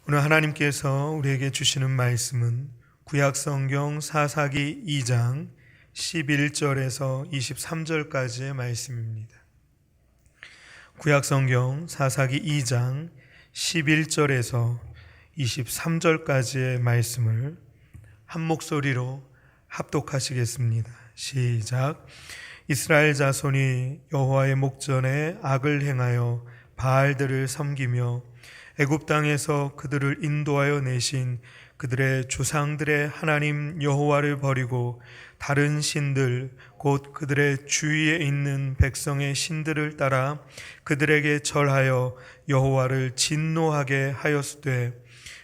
오늘 하나님께서 우리에게 주시는 말씀은 구약성경 사사기 2장 11절에서 23절까지의 말씀입니다. 구약성경 사사기 2장 11절에서 23절까지의 말씀을 한 목소리로 합독하시겠습니다. 시작. 이스라엘 자손이 여호와의 목전에 악을 행하여 바알들을 섬기며 애굽 땅에서 그들을 인도하여 내신 그들의 조상들의 하나님 여호와를 버리고 다른 신들 곧 그들의 주위에 있는 백성의 신들을 따라 그들에게 절하여 여호와를 진노하게 하였으되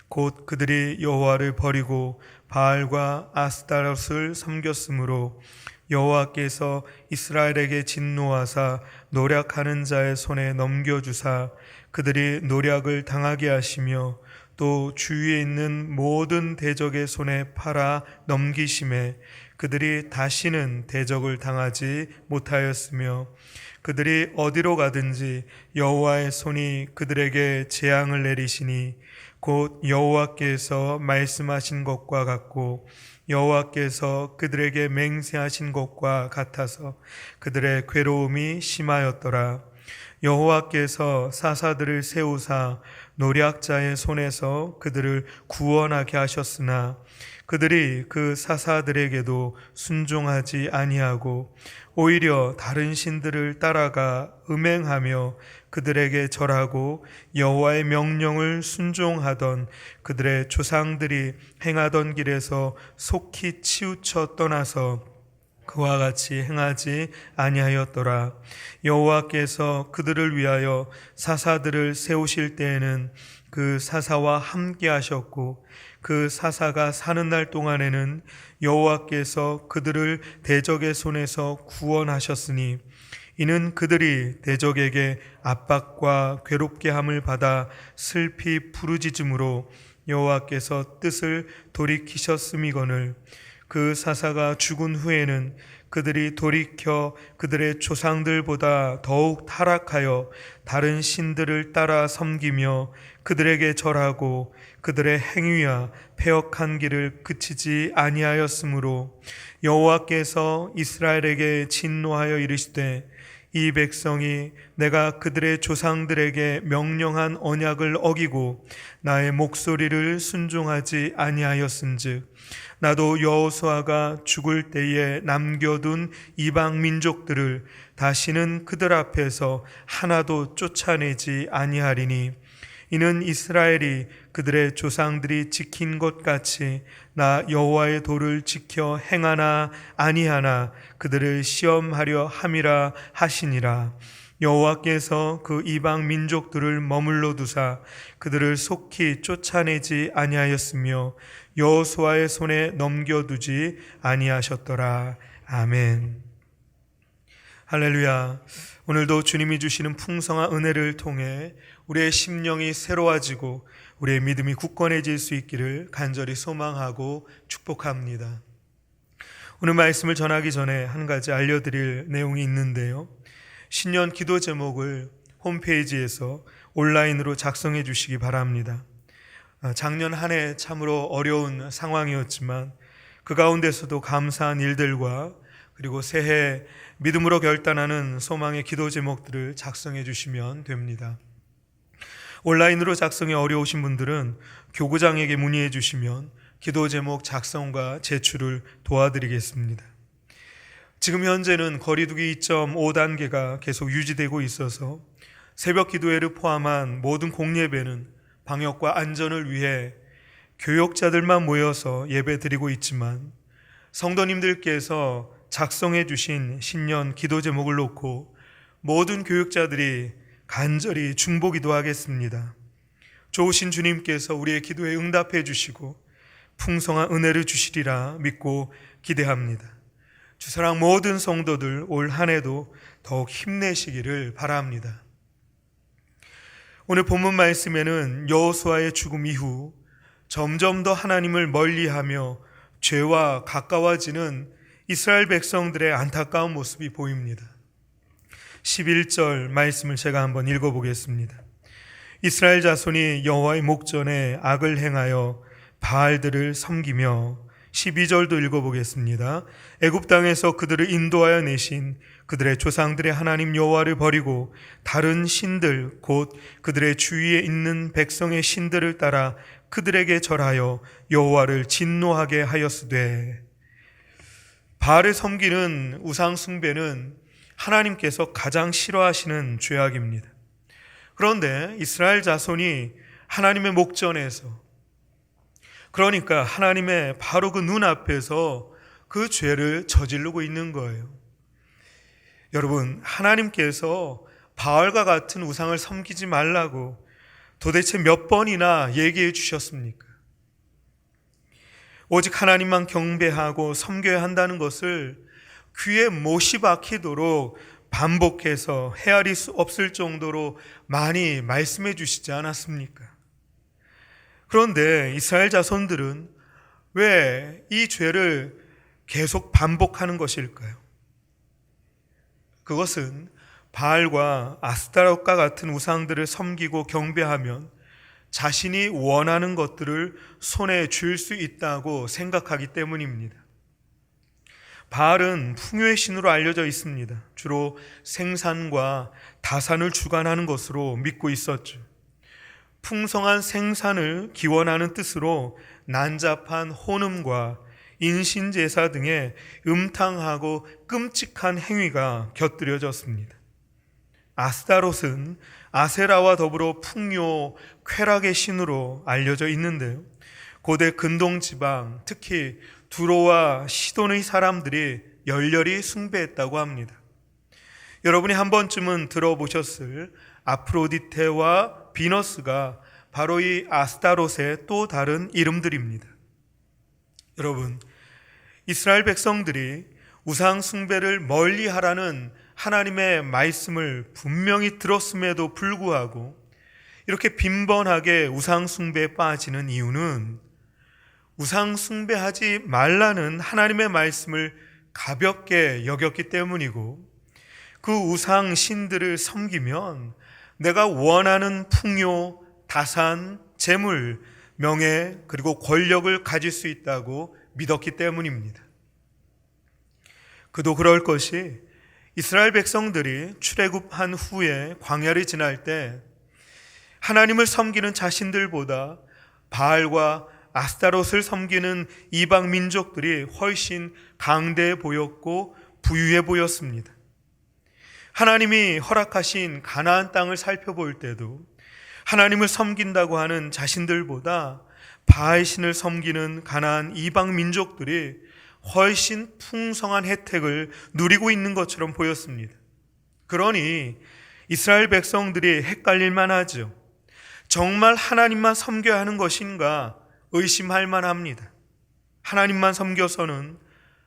곧 그들이 여호와를 버리고 바알과 아스타롯을 섬겼으므로 여호와께서 이스라엘에게 진노하사 노략하는 자의 손에 넘겨주사 그들이 노략을 당하게 하시며 또 주위에 있는 모든 대적의 손에 팔아 넘기심에 그들이 다시는 대적을 당하지 못하였으며 그들이 어디로 가든지 여호와의 손이 그들에게 재앙을 내리시니 곧 여호와께서 말씀하신 것과 같고 여호와께서 그들에게 맹세하신 것과 같아서 그들의 괴로움이 심하였더라. 여호와께서 사사들을 세우사 노략자의 손에서 그들을 구원하게 하셨으나 그들이 그 사사들에게도 순종하지 아니하고 오히려 다른 신들을 따라가 음행하며 그들에게 절하고 여호와의 명령을 순종하던 그들의 조상들이 행하던 길에서 속히 치우쳐 떠나서 그와 같이 행하지 아니하였더라. 여호와께서 그들을 위하여 사사들을 세우실 때에는 그 사사와 함께 하셨고 그 사사가 사는 날 동안에는 여호와께서 그들을 대적의 손에서 구원하셨으니 이는 그들이 대적에게 압박과 괴롭게 함을 받아 슬피 부르짖음으로 여호와께서 뜻을 돌이키셨음이거늘 그 사사가 죽은 후에는 그들이 돌이켜 그들의 조상들보다 더욱 타락하여 다른 신들을 따라 섬기며 그들에게 절하고 그들의 행위와 패역한 길을 그치지 아니하였으므로 여호와께서 이스라엘에게 진노하여 이르시되 이 백성이 내가 그들의 조상들에게 명령한 언약을 어기고 나의 목소리를 순종하지 아니하였은즉 나도 여호수아가 죽을 때에 남겨둔 이방 민족들을 다시는 그들 앞에서 하나도 쫓아내지 아니하리니 이는 이스라엘이 그들의 조상들이 지킨 것 같이 나 여호와의 도를 지켜 행하나 아니하나 그들을 시험하려 함이라 하시니라. 여호와께서 그 이방 민족들을 머물러 두사 그들을 속히 쫓아내지 아니하였으며 여호수아의 손에 넘겨두지 아니하셨더라. 아멘. 할렐루야. 오늘도 주님이 주시는 풍성한 은혜를 통해 우리의 심령이 새로워지고 우리의 믿음이 굳건해질 수 있기를 간절히 소망하고 축복합니다. 오늘 말씀을 전하기 전에 한 가지 알려드릴 내용이 있는데요. 신년 기도 제목을 홈페이지에서 온라인으로 작성해 주시기 바랍니다. 작년 한 해 참으로 어려운 상황이었지만 그 가운데서도 감사한 일들과 그리고 새해 믿음으로 결단하는 소망의 기도 제목들을 작성해 주시면 됩니다. 온라인으로 작성이 어려우신 분들은 교구장에게 문의해 주시면 기도 제목 작성과 제출을 도와드리겠습니다. 지금 현재는 거리두기 2.5단계가 계속 유지되고 있어서 새벽 기도회를 포함한 모든 공예배는 방역과 안전을 위해 교역자들만 모여서 예배 드리고 있지만 성도님들께서 작성해 주신 신년 기도 제목을 놓고 모든 교역자들이 간절히 중보기도 하겠습니다. 좋으신 주님께서 우리의 기도에 응답해 주시고 풍성한 은혜를 주시리라 믿고 기대합니다. 주사랑 모든 성도들 올 한 해도 더욱 힘내시기를 바랍니다. 오늘 본문 말씀에는 여호수아의 죽음 이후 점점 더 하나님을 멀리하며 죄와 가까워지는 이스라엘 백성들의 안타까운 모습이 보입니다. 11절 말씀을 제가 한번 읽어보겠습니다. 이스라엘 자손이 여호와의 목전에 악을 행하여 바알들을 섬기며 12절도 읽어보겠습니다. 애굽 땅에서 그들을 인도하여 내신 그들의 조상들의 하나님 여호와를 버리고 다른 신들 곧 그들의 주위에 있는 백성의 신들을 따라 그들에게 절하여 여호와를 진노하게 하였으되. 바알을 섬기는 우상 숭배는 하나님께서 가장 싫어하시는 죄악입니다. 그런데 이스라엘 자손이 하나님의 목전에서, 그러니까 하나님의 바로 그 눈앞에서 그 죄를 저지르고 있는 거예요. 여러분, 하나님께서 바알과 같은 우상을 섬기지 말라고 도대체 몇 번이나 얘기해 주셨습니까? 오직 하나님만 경배하고 섬겨야 한다는 것을 귀에 못이 박히도록 반복해서 헤아릴 수 없을 정도로 많이 말씀해 주시지 않았습니까? 그런데 이스라엘 자손들은 왜 이 죄를 계속 반복하는 것일까요? 그것은 바알과 아스타롯과 같은 우상들을 섬기고 경배하면 자신이 원하는 것들을 손에 쥘 수 있다고 생각하기 때문입니다. 바알은 풍요의 신으로 알려져 있습니다. 주로 생산과 다산을 주관하는 것으로 믿고 있었죠. 풍성한 생산을 기원하는 뜻으로 난잡한 혼음과 인신제사 등의 음탕하고 끔찍한 행위가 곁들여졌습니다. 아스타롯은 아세라와 더불어 풍요, 쾌락의 신으로 알려져 있는데요. 고대 근동지방, 특히 두로와 시돈의 사람들이 열렬히 숭배했다고 합니다. 여러분이 한 번쯤은 들어보셨을 아프로디테와 비너스가 바로 이 아스타롯의 또 다른 이름들입니다. 여러분, 이스라엘 백성들이 우상 숭배를 멀리하라는 하나님의 말씀을 분명히 들었음에도 불구하고 이렇게 빈번하게 우상 숭배에 빠지는 이유는 우상 숭배하지 말라는 하나님의 말씀을 가볍게 여겼기 때문이고, 그 우상 신들을 섬기면 내가 원하는 풍요, 다산, 재물, 명예, 그리고 권력을 가질 수 있다고 믿었기 때문입니다. 그도 그럴 것이 이스라엘 백성들이 출애굽한 후에 광야를 지날 때 하나님을 섬기는 자신들보다 바알과 아스타롯을 섬기는 이방 민족들이 훨씬 강대해 보였고 부유해 보였습니다. 하나님이 허락하신 가나안 땅을 살펴볼 때도 하나님을 섬긴다고 하는 자신들보다 바알신을 섬기는 가나안 이방 민족들이 훨씬 풍성한 혜택을 누리고 있는 것처럼 보였습니다. 그러니 이스라엘 백성들이 헷갈릴 만하죠. 정말 하나님만 섬겨야 하는 것인가 의심할 만합니다. 하나님만 섬겨서는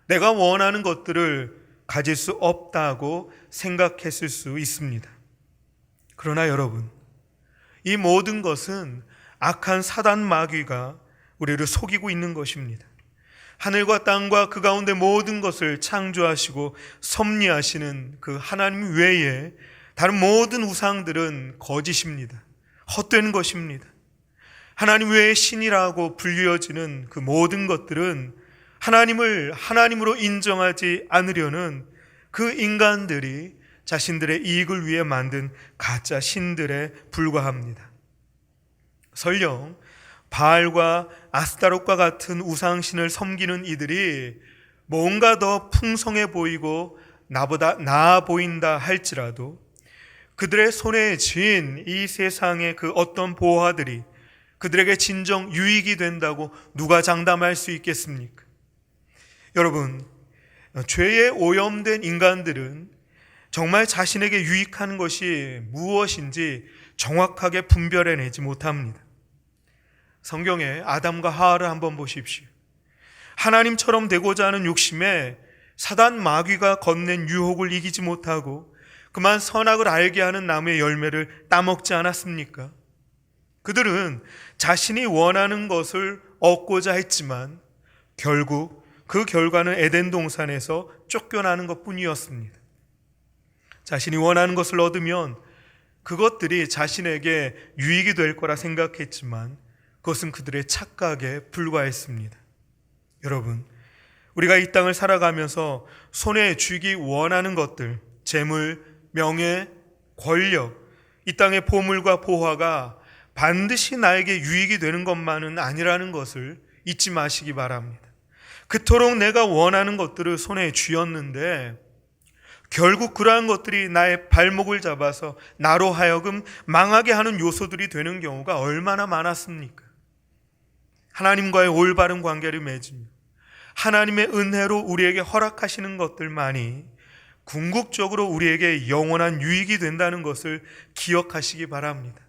내가 원하는 것들을 가질 수 없다고 생각했을 수 있습니다. 그러나 여러분, 이 모든 것은 악한 사단 마귀가 우리를 속이고 있는 것입니다. 하늘과 땅과 그 가운데 모든 것을 창조하시고 섭리하시는 그 하나님 외에 다른 모든 우상들은 거짓입니다. 헛된 것입니다. 하나님 외에 신이라고 불리어지는 그 모든 것들은 하나님을 하나님으로 인정하지 않으려는 그 인간들이 자신들의 이익을 위해 만든 가짜 신들에 불과합니다. 설령 바알과 아스타롯과 같은 우상신을 섬기는 이들이 뭔가 더 풍성해 보이고 나보다 나아 보인다 할지라도 그들의 손에 쥔 이 세상의 그 어떤 보화들이 그들에게 진정 유익이 된다고 누가 장담할 수 있겠습니까? 여러분, 죄에 오염된 인간들은 정말 자신에게 유익한 것이 무엇인지 정확하게 분별해내지 못합니다. 성경에 아담과 하와를 한번 보십시오. 하나님처럼 되고자 하는 욕심에 사단 마귀가 건넨 유혹을 이기지 못하고 그만 선악을 알게 하는 나무의 열매를 따먹지 않았습니까? 그들은 자신이 원하는 것을 얻고자 했지만 결국 그 결과는 에덴 동산에서 쫓겨나는 것뿐이었습니다. 자신이 원하는 것을 얻으면 그것들이 자신에게 유익이 될 거라 생각했지만 그것은 그들의 착각에 불과했습니다. 여러분, 우리가 이 땅을 살아가면서 손에 쥐기 원하는 것들, 재물, 명예, 권력, 이 땅의 보물과 보화가 반드시 나에게 유익이 되는 것만은 아니라는 것을 잊지 마시기 바랍니다. 그토록 내가 원하는 것들을 손에 쥐었는데 결국 그러한 것들이 나의 발목을 잡아서 나로 하여금 망하게 하는 요소들이 되는 경우가 얼마나 많았습니까? 하나님과의 올바른 관계를 맺으며 하나님의 은혜로 우리에게 허락하시는 것들만이 궁극적으로 우리에게 영원한 유익이 된다는 것을 기억하시기 바랍니다.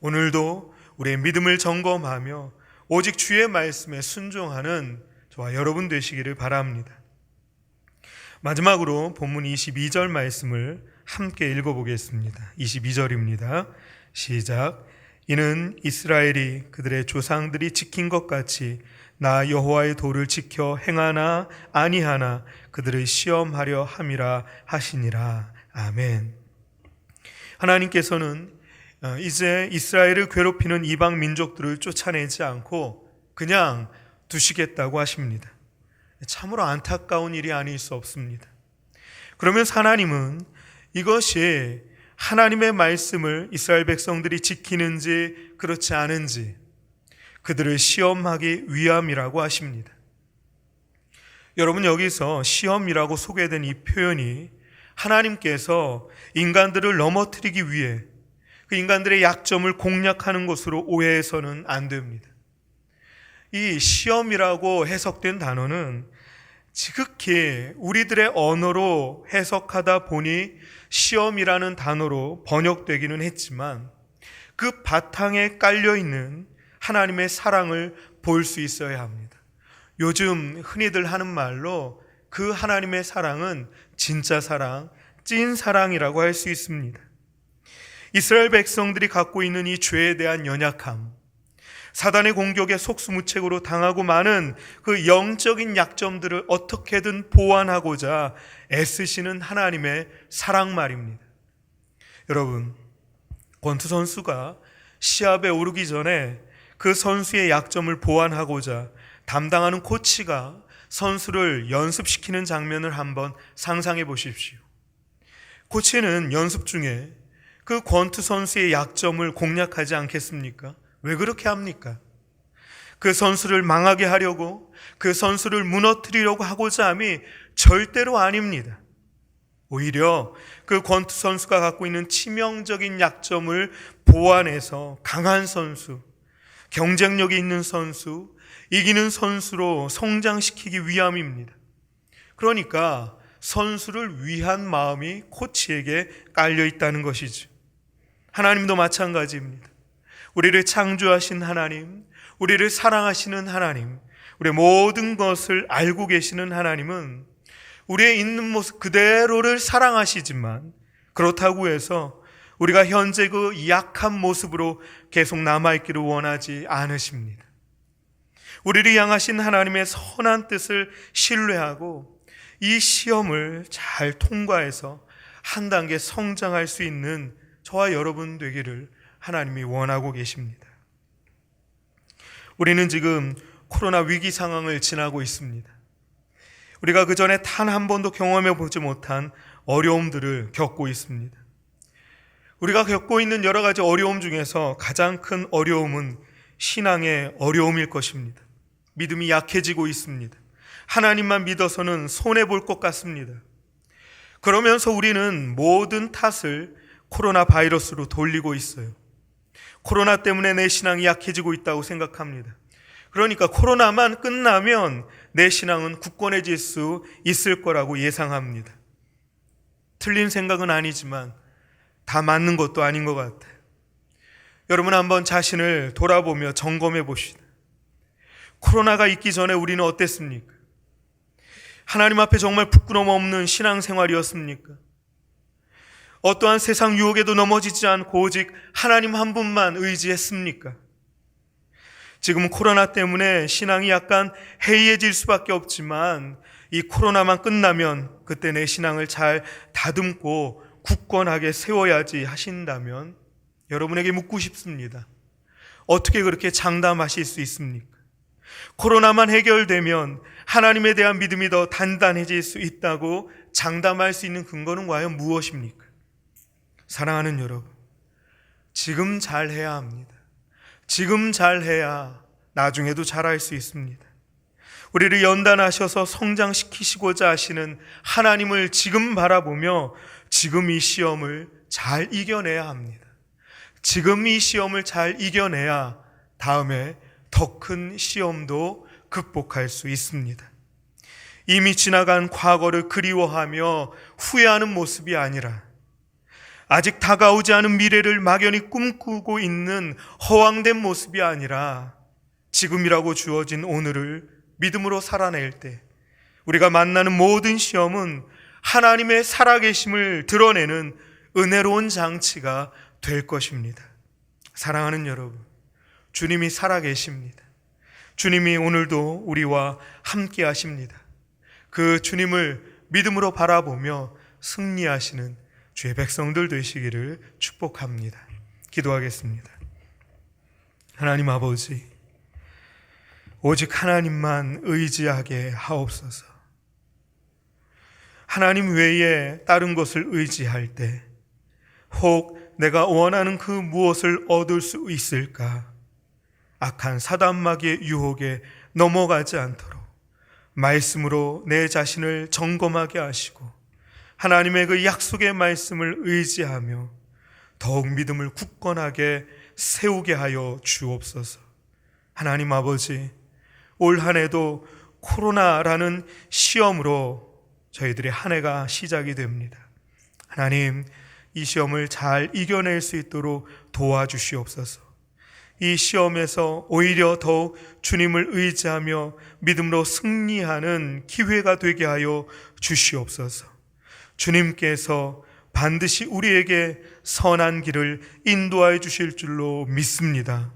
오늘도 우리의 믿음을 점검하며 오직 주의 말씀에 순종하는 저와 여러분 되시기를 바랍니다. 마지막으로 본문 22절 말씀을 함께 읽어보겠습니다. 22절입니다. 시작. 이는 이스라엘이 그들의 조상들이 지킨 것 같이 나 여호와의 도를 지켜 행하나 아니하나 그들을 시험하려 함이라 하시니라. 아멘. 하나님께서는 이제 이스라엘을 괴롭히는 이방 민족들을 쫓아내지 않고 그냥 두시겠다고 하십니다. 참으로 안타까운 일이 아닐 수 없습니다. 그러면서 하나님은 이것이 하나님의 말씀을 이스라엘 백성들이 지키는지 그렇지 않은지 그들을 시험하기 위함이라고 하십니다. 여러분, 여기서 시험이라고 소개된 이 표현이 하나님께서 인간들을 넘어뜨리기 위해 그 인간들의 약점을 공략하는 것으로 오해해서는 안 됩니다. 이 시험이라고 해석된 단어는 지극히 우리들의 언어로 해석하다 보니 시험이라는 단어로 번역되기는 했지만 그 바탕에 깔려있는 하나님의 사랑을 볼 수 있어야 합니다. 요즘 흔히들 하는 말로 그 하나님의 사랑은 진짜 사랑, 찐 사랑이라고 할 수 있습니다. 이스라엘 백성들이 갖고 있는 이 죄에 대한 연약함, 사단의 공격에 속수무책으로 당하고 많은 그 영적인 약점들을 어떻게든 보완하고자 애쓰시는 하나님의 사랑 말입니다. 여러분, 권투 선수가 시합에 오르기 전에 그 선수의 약점을 보완하고자 담당하는 코치가 선수를 연습시키는 장면을 한번 상상해 보십시오. 코치는 연습 중에 그 권투 선수의 약점을 공략하지 않겠습니까? 왜 그렇게 합니까? 그 선수를 망하게 하려고, 그 선수를 무너뜨리려고 하고자 함이 절대로 아닙니다. 오히려 그 권투 선수가 갖고 있는 치명적인 약점을 보완해서 강한 선수, 경쟁력이 있는 선수, 이기는 선수로 성장시키기 위함입니다. 그러니까 선수를 위한 마음이 코치에게 깔려 있다는 것이죠. 하나님도 마찬가지입니다. 우리를 창조하신 하나님, 우리를 사랑하시는 하나님, 우리의 모든 것을 알고 계시는 하나님은 우리의 있는 모습 그대로를 사랑하시지만 그렇다고 해서 우리가 현재 그 약한 모습으로 계속 남아있기를 원하지 않으십니다. 우리를 향하신 하나님의 선한 뜻을 신뢰하고 이 시험을 잘 통과해서 한 단계 성장할 수 있는 저와 여러분 되기를 하나님이 원하고 계십니다. 우리는 지금 코로나 위기 상황을 지나고 있습니다. 우리가 그 전에 단 한 번도 경험해 보지 못한 어려움들을 겪고 있습니다. 우리가 겪고 있는 여러 가지 어려움 중에서 가장 큰 어려움은 신앙의 어려움일 것입니다. 믿음이 약해지고 있습니다. 하나님만 믿어서는 손해볼 것 같습니다. 그러면서 우리는 모든 탓을 코로나 바이러스로 돌리고 있어요. 코로나 때문에 내 신앙이 약해지고 있다고 생각합니다. 그러니까 코로나만 끝나면 내 신앙은 굳건해질 수 있을 거라고 예상합니다. 틀린 생각은 아니지만 다 맞는 것도 아닌 것 같아요. 여러분, 한번 자신을 돌아보며 점검해 봅시다. 코로나가 있기 전에 우리는 어땠습니까? 하나님 앞에 정말 부끄러움 없는 신앙생활이었습니까? 어떠한 세상 유혹에도 넘어지지 않고 오직 하나님 한 분만 의지했습니까? 지금 코로나 때문에 신앙이 약간 해이해질 수밖에 없지만 이 코로나만 끝나면 그때 내 신앙을 잘 다듬고 굳건하게 세워야지 하신다면 여러분에게 묻고 싶습니다. 어떻게 그렇게 장담하실 수 있습니까? 코로나만 해결되면 하나님에 대한 믿음이 더 단단해질 수 있다고 장담할 수 있는 근거는 과연 무엇입니까? 사랑하는 여러분, 지금 잘해야 합니다. 지금 잘해야 나중에도 잘할 수 있습니다. 우리를 연단하셔서 성장시키시고자 하시는 하나님을 지금 바라보며 지금 이 시험을 잘 이겨내야 합니다. 지금 이 시험을 잘 이겨내야 다음에 더 큰 시험도 극복할 수 있습니다. 이미 지나간 과거를 그리워하며 후회하는 모습이 아니라 아직 다가오지 않은 미래를 막연히 꿈꾸고 있는 허황된 모습이 아니라 지금이라고 주어진 오늘을 믿음으로 살아낼 때 우리가 만나는 모든 시험은 하나님의 살아계심을 드러내는 은혜로운 장치가 될 것입니다. 사랑하는 여러분, 주님이 살아계십니다. 주님이 오늘도 우리와 함께 하십니다. 그 주님을 믿음으로 바라보며 승리하시는 주의 백성들 되시기를 축복합니다. 기도하겠습니다. 하나님 아버지, 오직 하나님만 의지하게 하옵소서. 하나님 외에 다른 것을 의지할 때 혹 내가 원하는 그 무엇을 얻을 수 있을까? 악한 사단마귀의 유혹에 넘어가지 않도록 말씀으로 내 자신을 점검하게 하시고 하나님의 그 약속의 말씀을 의지하며 더욱 믿음을 굳건하게 세우게 하여 주옵소서. 하나님 아버지, 올 한 해도 코로나라는 시험으로 저희들의 한 해가 시작이 됩니다. 하나님, 이 시험을 잘 이겨낼 수 있도록 도와주시옵소서. 이 시험에서 오히려 더욱 주님을 의지하며 믿음으로 승리하는 기회가 되게 하여 주시옵소서. 주님께서 반드시 우리에게 선한 길을 인도하여 주실 줄로 믿습니다.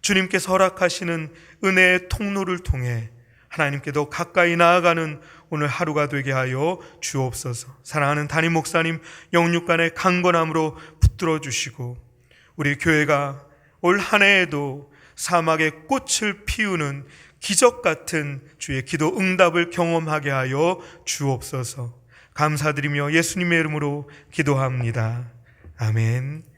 주님께서 허락하시는 은혜의 통로를 통해 하나님께 더 가까이 나아가는 오늘 하루가 되게 하여 주옵소서. 사랑하는 담임 목사님 영육간의 강건함으로 붙들어 주시고 우리 교회가 올 한 해에도 사막의 꽃을 피우는 기적 같은 주의 기도 응답을 경험하게 하여 주옵소서. 감사드리며 예수님의 이름으로 기도합니다. 아멘.